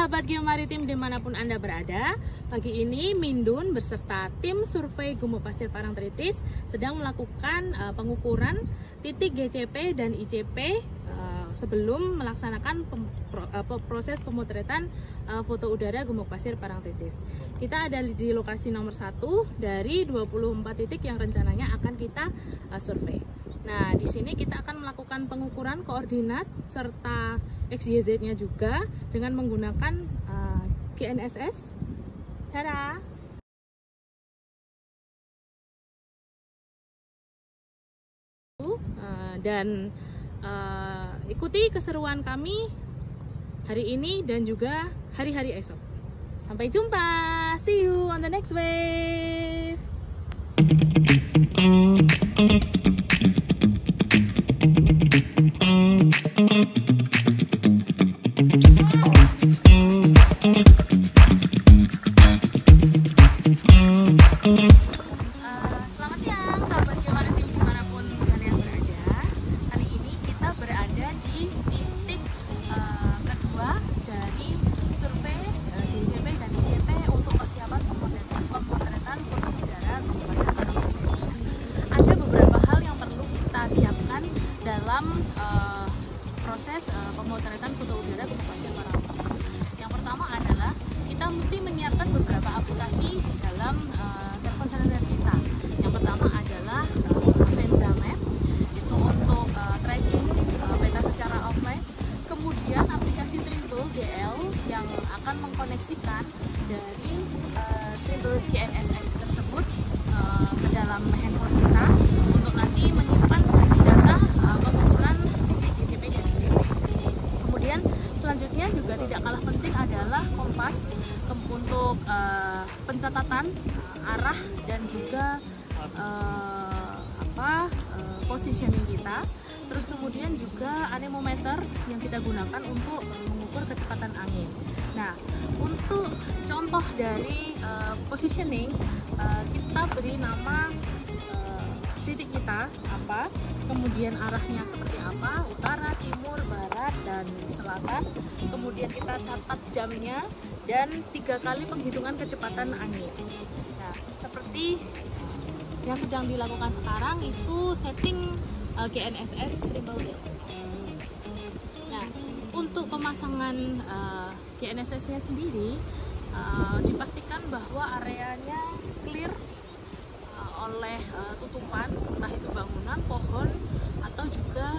sahabat geomaritim dimanapun Anda berada. Pagi ini Mindun beserta tim survei Gumuk Pasir Parangtritis sedang melakukan pengukuran titik GCP dan ICP sebelum melaksanakan proses pemotretan foto udara Gumuk Pasir Parangtritis. Kita ada di lokasi nomor 1 dari 24 titik yang rencananya akan kita survei. Nah, di sini kita akan melakukan pengukuran koordinat serta XYZ-nya juga dengan menggunakan GNSS. Tada! Dan ikuti keseruan kami hari ini dan juga hari-hari esok. Sampai jumpa. See you on the next wave. Selamat siang sahabat geomaritim dimanapun kalian berada. Kali ini kita berada di titik kedua dari survei GCP dan ICP untuk persiapan pemotretan foto udara Gumuk Pasir Parangtritis. Ada beberapa hal yang perlu kita siapkan dalam proses pemotretan foto udara Gumuk Pasir Parangtritis. Yang pertama adalah kita mesti menyiapkan beberapa aplikasi di dalam telepon seluler kita. Yang pertama adalah Avenza Map, itu untuk tracking peta secara offline. Kemudian aplikasi Trimble DL yang akan mengkoneksikan dari Trimble GNSS tersebut ke dalam handphone kita untuk nanti menyimpan data pengukuran titik GCP dan ICP. Kemudian selanjutnya juga tidak kalah penting adalah kompas untuk pencatatan arah dan juga positioning kita. Terus kemudian juga anemometer yang kita gunakan untuk mengukur kecepatan angin. Nah, untuk contoh dari positioning, kita beri nama titik kita apa, kemudian arahnya seperti apa, utara, timur, barat, dan selatan. Kemudian kita catat jamnya dan 3 kali penghitungan kecepatan angin. Nah, seperti yang sedang dilakukan sekarang itu setting GNSS Trimble DL. Nah, untuk pemasangan GNSS-nya sendiri dipastikan bahwa areanya clear oleh tutupan, entah itu bangunan, pohon, atau juga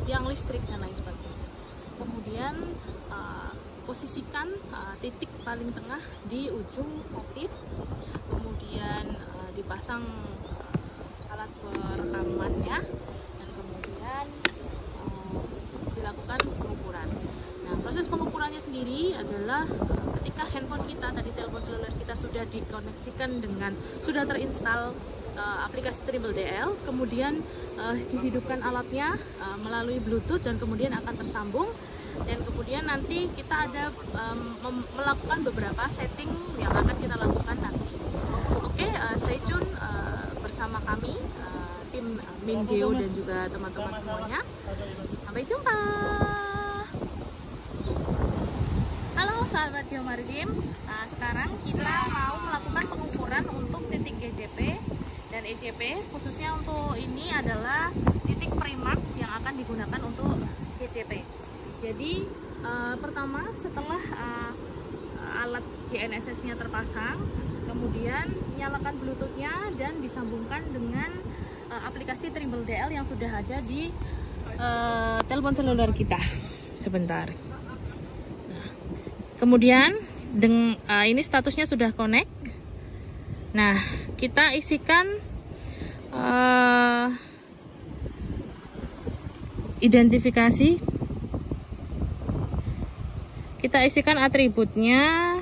tiang listrik dan lain sebagainya. Kemudian posisikan titik paling tengah di ujung statif, kemudian dipasang alat perekamannya, dan kemudian dilakukan pengukuran. Nah, proses pengukurannya sendiri adalah ketika handphone kita, tadi telepon seluler kita sudah dikoneksikan dengan, sudah terinstall aplikasi Trimble DL, kemudian dihidupkan alatnya melalui Bluetooth dan kemudian akan tersambung, dan kemudian nanti kita ada melakukan beberapa setting yang akan kita lakukan nanti. Oke, stay tune bersama kami, tim Mingeo dan juga teman-teman semuanya. Sampai jumpa. Halo sahabat geomaritim, sekarang kita mau melakukan pengukuran untuk titik GCP dan ICP, khususnya untuk ini adalah titik primak yang akan digunakan untuk GCP. Jadi pertama setelah alat GNSS-nya terpasang, kemudian nyalakan Bluetooth-nya dan disambungkan dengan aplikasi Trimble DL yang sudah ada di telepon seluler kita. Sebentar. Nah, kemudian ini statusnya sudah connect. Nah, kita isikan identifikasi. Kita isikan atributnya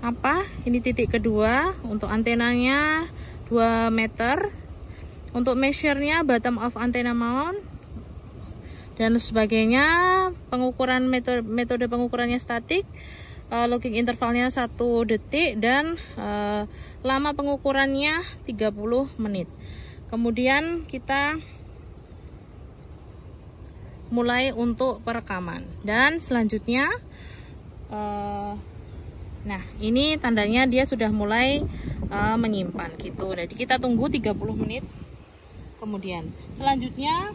apa, ini titik kedua, untuk antenanya 2 meter, untuk measure-nya bottom of antenna mount dan sebagainya. Pengukuran metode pengukurannya statik, logging intervalnya 1 detik, dan lama pengukurannya 30 menit. Kemudian kita mulai untuk perekaman, dan selanjutnya Nah, ini tandanya dia sudah mulai menyimpan gitu. Jadi kita tunggu 30 menit. Kemudian selanjutnya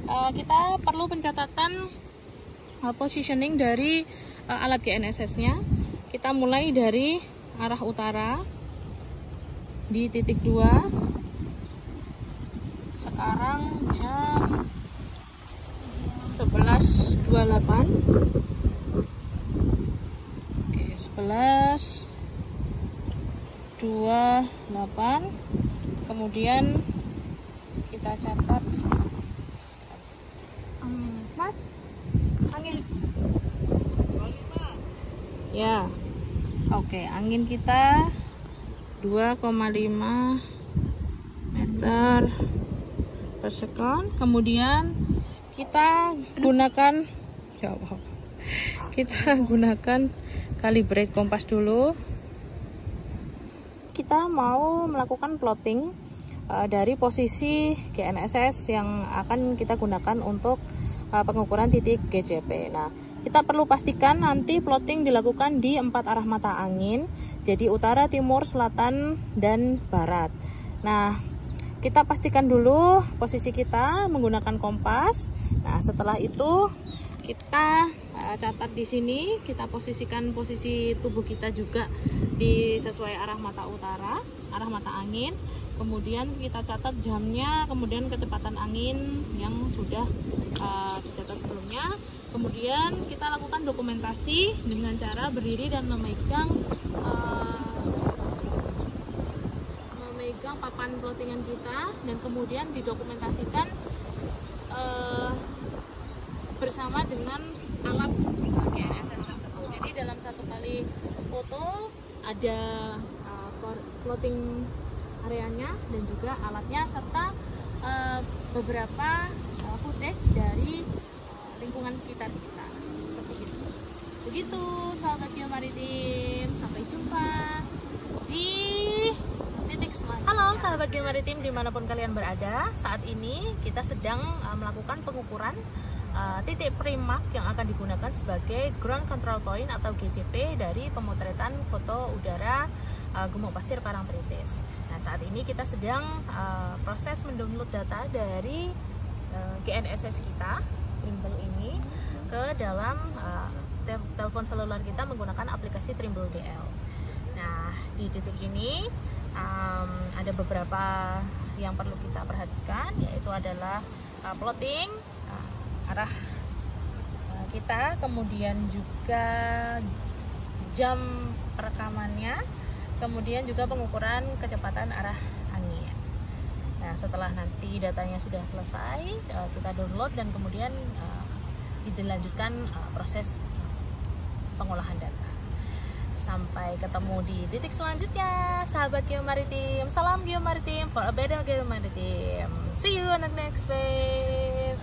kita perlu pencatatan positioning dari alat GNSS-nya. Kita mulai dari arah utara di titik 2. Sekarang jam 11.28. Oke, 11.28. Kemudian kita catat angin, Mas. Angin. Ya. Oke, angin kita 2,5 meter per second. Kemudian kita gunakan calibrate kompas dulu. Kita mau melakukan plotting dari posisi GNSS yang akan kita gunakan untuk pengukuran titik GCP. Nah, kita perlu pastikan nanti plotting dilakukan di 4 arah mata angin, jadi utara, timur, selatan, dan barat. Nah, kita pastikan dulu posisi kita menggunakan kompas. Nah, setelah itu kita catat di sini, kita posisikan posisi tubuh kita juga di sesuai arah mata utara, arah mata angin. Kemudian kita catat jamnya, kemudian kecepatan angin yang sudah dicatat sebelumnya. Kemudian kita lakukan dokumentasi dengan cara berdiri dan memegang papan plottingan kita, dan kemudian didokumentasikan bersama dengan alat GNSS tersebut. Jadi dalam satu kali foto ada plotting areanya dan juga alatnya, serta beberapa footage dari lingkungan sekitar kita. Seperti itu. Begitu sahabat Geomaritim, sampai jumpa di titik selanjutnya. Halo sahabat Geomaritim dimanapun kalian berada. Saat ini kita sedang melakukan pengukuran titik primak yang akan digunakan sebagai ground control point atau GCP dari pemotretan foto udara Gumuk Pasir Parangtritis. Nah, saat ini kita sedang proses mendownload data dari GNSS kita, Trimble ini, ke dalam telepon seluler kita menggunakan aplikasi Trimble DL. Nah, di titik ini ada beberapa yang perlu kita perhatikan, yaitu adalah plotting arah kita, kemudian juga jam perekamannya, kemudian juga pengukuran kecepatan arah angin. Nah, setelah nanti datanya sudah selesai, kita download dan kemudian dilanjutkan proses pengolahan data. Sampai ketemu di titik selanjutnya, sahabat Geomaritim. Salam Geomaritim for a better Geomaritim. See you on the next wave.